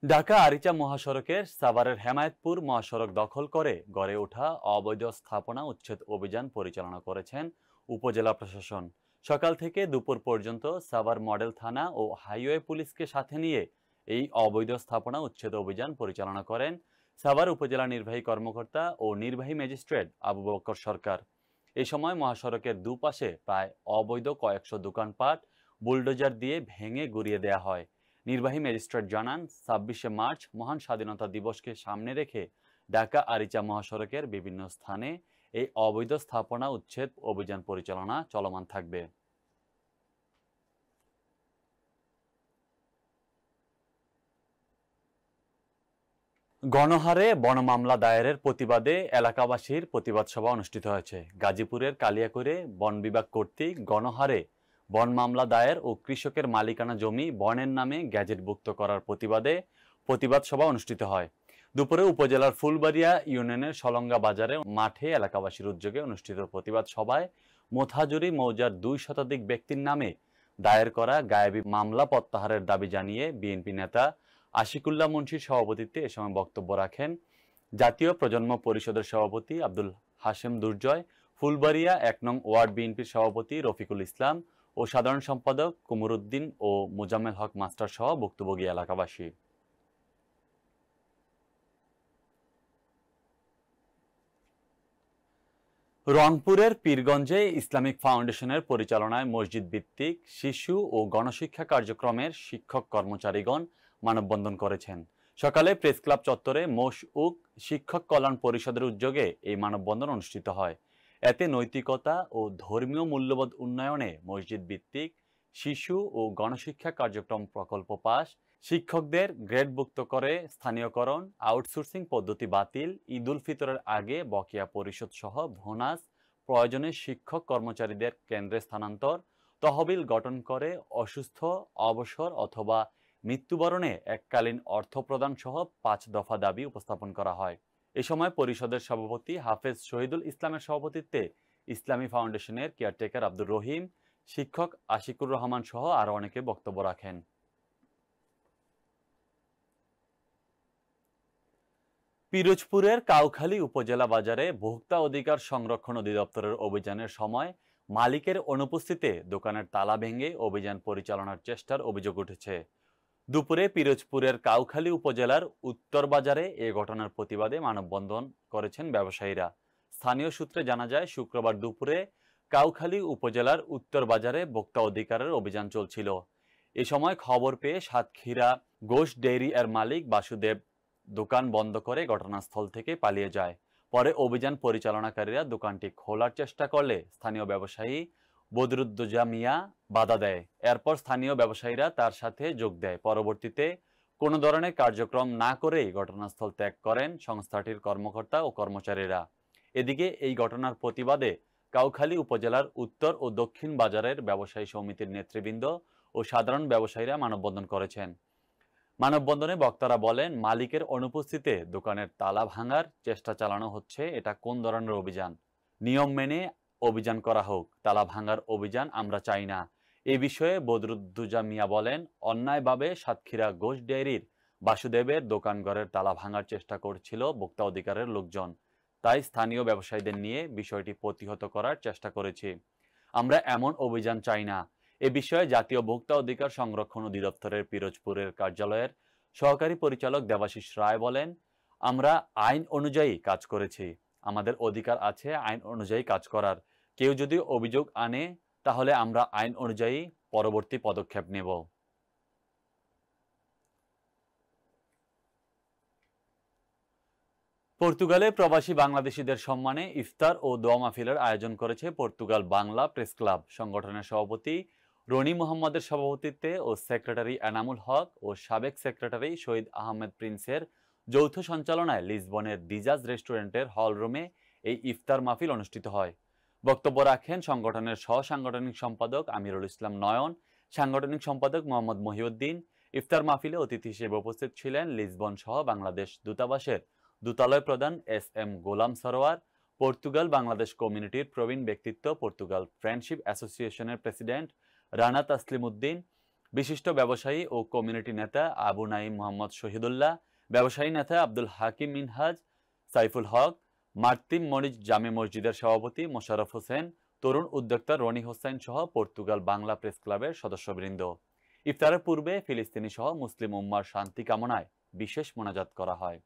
ঢাকা আরিচা মহাসড়কের সাভারের হেমায়েতপুর মহাসড়ক দখল করে গড়ে ওঠা অবৈধ স্থাপনা উচ্ছেদ অভিযান পরিচালনা করেছেন উপজেলা প্রশাসন। সকাল থেকে দুপুর পর্যন্ত সাভার মডেল থানা ও হাইওয়ে পুলিশকে সাথে নিয়ে এই অবৈধ স্থাপনা উচ্ছেদ অভিযান পরিচালনা করেন সাভার উপজেলা নির্বাহী কর্মকর্তা ও নির্বাহী ম্যাজিস্ট্রেট আবু বকর সরকার। এই সময় মহাসড়কের দুপাশে প্রায় অবৈধ কয়েকশো দোকানপাট বুলডোজার দিয়ে ভেঙে গুড়িয়ে দেয়া হয়। নির্বাহী ম্যাজিস্ট্রেট জানান, ২৬শে মার্চ মহান স্বাধীনতা দিবসকে সামনে রেখে ঢাকা আরিচা মহাসড়কের বিভিন্ন স্থানে এই অবৈধ স্থাপনা উচ্ছেদ অভিযান পরিচালনা চলমান থাকবে। গণহারে বন মামলা দায়েরের প্রতিবাদে এলাকাবাসীর প্রতিবাদ সভা অনুষ্ঠিত হয়েছে। গাজীপুরের কালিয়াকৈরে বন বিভাগ কর্তৃক গণহারে বন মামলা দায়ের ও কৃষকের মালিকানা জমি বনের নামে গ্যাজেটভুক্ত করার প্রতিবাদে প্রতিবাদ সভা অনুষ্ঠিত হয়। দুপুরে উপজেলার ফুলবাড়িয়া ইউনিয়নের সলঙ্গা বাজারে মাঠে এলাকাবাসীর উদ্যোগে অনুষ্ঠিত প্রতিবাদ সভায় মোথাজুরি মৌজার ২ শতাধিক ব্যক্তির নামে দায়ের করা গায়েবী মামলা প্রত্যাহারের দাবি জানিয়ে বিএনপি নেতা আশিকুল্লাহ মুন্সির সভাপতিত্বে এ সময় বক্তব্য রাখেন জাতীয় প্রজন্ম পরিষদের সভাপতি আব্দুল হাশেম দুর্জয়, ফুলবাড়িয়া ১ নং ওয়ার্ড বিএনপির সভাপতি রফিকুল ইসলাম ও সাধারণ সম্পাদক কুমরুদ্দিন ও মোজাম্মেল হক মাস্টার সহ ভুক্তভোগী এলাকাবাসী। রংপুরের পীরগঞ্জে ইসলামিক ফাউন্ডেশনের পরিচালনায় মসজিদ ভিত্তিক শিশু ও গণশিক্ষা কার্যক্রমের শিক্ষক কর্মচারীগণ মানববন্ধন করেছেন। সকালে প্রেস ক্লাব চত্বরে মশউক শিক্ষক কল্যাণ পরিষদের উদ্যোগে এই মানববন্ধন অনুষ্ঠিত হয়। এতে নৈতিকতা ও ধর্মীয় মূল্যবোধ উন্নয়নে মসজিদ ভিত্তিক শিশু ও গণশিক্ষা কার্যক্রম প্রকল্প পাস, শিক্ষকদের গ্রেডভুক্ত করে স্থানীয়করণ, আউটসোর্সিং পদ্ধতি বাতিল, ঈদ উল ফিতরের আগে বকেয়া পরিশোধ সহ বোনাস, প্রয়োজনে শিক্ষক কর্মচারীদের কেন্দ্রে স্থানান্তর, তহবিল গঠন করে অসুস্থ, অবসর অথবা মৃত্যুবরণে এককালীন অর্থ প্রদান সহ ৫ দফা দাবি উপস্থাপন করা হয়। এ সময় পরিষদের সভাপতি হাফেজ শহীদুল ইসলামের সভাপতিত্বে ইসলামী ফাউন্ডেশনের কেয়ারটেকার আব্দুর রহিম, শিক্ষক আশিকুর রহমান সহ আরও অনেকে বক্তব্য রাখেন। পিরোজপুরের কাউখালী উপজেলা বাজারে ভোক্তা অধিকার সংরক্ষণ অধিদপ্তরের অভিযানের সময় মালিকের অনুপস্থিতিতে দোকানের তালা ভেঙে অভিযান পরিচালনার চেষ্টার অভিযোগ উঠেছে। দুপুরে পিরোজপুরের কাউখালী উপজেলার উত্তর বাজারে এ ঘটনার প্রতিবাদে মানববন্ধন করেছেন ব্যবসায়ীরা। স্থানীয় সূত্রে জানা যায়, শুক্রবার দুপুরে কাউখালী উপজেলার উত্তর বাজারে ভোক্তা অধিকারের অভিযান চলছিল। এ সময় খবর পেয়ে সাতক্ষীরা গোশ ডেইরি এর মালিক বাসুদেব দোকান বন্ধ করে ঘটনাস্থল থেকে পালিয়ে যায়। পরে অভিযান পরিচালনাকারীরা দোকানটি খোলার চেষ্টা করলে স্থানীয় ব্যবসায়ী বদরুদ্দোজা মিয়া বাধা দেয়। এরপর স্থানীয় ব্যবসায়ীরা তার সাথে যোগ দেয়। পরবর্তীতে কোনো ধরনের কার্যক্রম না করেই ঘটনাস্থল ত্যাগ করেন সংস্থাটির কর্মকর্তা ও কর্মচারীরা। এদিকে এই ঘটনার প্রতিবাদে কাউখালী উপজেলার উত্তর ও দক্ষিণ বাজারের ব্যবসায়ী সমিতির নেতৃবৃন্দ ও সাধারণ ব্যবসায়ীরা মানববন্ধন করেছেন। মানববন্ধনে বক্তারা বলেন, মালিকের অনুপস্থিতিতে দোকানের তালা ভাঙার চেষ্টা চালানো হচ্ছে। এটা কোন ধরনের অভিযান? নিয়ম মেনে অভিযান করা হোক, তালা ভাঙার অভিযান আমরা চাই না। এ বিষয়ে বদরুদ্দোজা মিয়া বলেন, অন্যায়ভাবে সাতক্ষীরা গোশ ডেইরির বাসুদেবের দোকানঘরের তালা ভাঙার চেষ্টা করছিল ভোক্তা অধিকারের লোকজন। তাই স্থানীয় ব্যবসায়ীদের নিয়ে বিষয়টি প্রতিহত করার চেষ্টা করেছি। আমরা এমন অভিযান চাই না। এ বিষয়ে জাতীয় ভোক্তা অধিকার সংরক্ষণ অধিদপ্তরের পিরোজপুরের কার্যালয়ের সহকারী পরিচালক দেবাশিস রায় বলেন, আমরা আইন অনুযায়ী কাজ করেছি। আমাদের অধিকার আছে আইন অনুযায়ী কাজ করার। কেউ যদি অভিযোগ আনে তাহলে আমরা আইন অনুযায়ী পরবর্তী পদক্ষেপ নেব। পর্তুগালে প্রবাসী বাংলাদেশিদের সম্মানে ইফতার ও দোয়া মাহফিলের আয়োজন করেছে পর্তুগাল বাংলা প্রেস ক্লাব। সংগঠনের সভাপতি রনি মোহাম্মদের সভাপতিত্বে ও সেক্রেটারি এনামুল হক ও সাবেক সেক্রেটারি শহীদ আহমেদ প্রিন্সের যৌথ সঞ্চালনায় লিসবনের দিজাজ রেস্টুরেন্টের হল রুমে এই ইফতার মাহফিল অনুষ্ঠিত হয়। বক্তব্য রাখেন সংগঠনের সহ সাংগঠনিক সম্পাদক আমিরুল ইসলাম নয়ন, সাংগঠনিক সম্পাদক মোহাম্মদ মহিউদ্দিন। ইফতার মাহফিলে অতিথি হিসেবে উপস্থিত ছিলেন লিসবন সহ বাংলাদেশ দূতাবাসের দূতালয় প্রধান এস.এম. গোলাম সরোয়ার, পর্তুগাল বাংলাদেশ কমিউনিটির প্রবীণ ব্যক্তিত্ব পর্তুগাল ফ্রেন্ডশিপ অ্যাসোসিয়েশনের প্রেসিডেন্ট রানা তাসলিম উদ্দিন, বিশিষ্ট ব্যবসায়ী ও কমিউনিটি নেতা আবু নাঈম মোহাম্মদ শহীদুল্লাহ, ব্যবসায়ী নেতা আব্দুল হাকিম মিনহাজ, সাইফুল হক, মার্তিম মনিজ জামে মসজিদের সভাপতি মোশাররফ হোসেন, তরুণ উদ্যোক্তা রনি হোসেন সহ পর্তুগাল বাংলা প্রেস ক্লাবের সদস্যবৃন্দ। ইফতারের পূর্বে ফিলিস্তিনি সহ মুসলিম উম্মার শান্তি কামনায় বিশেষ মোনাজাত করা হয়।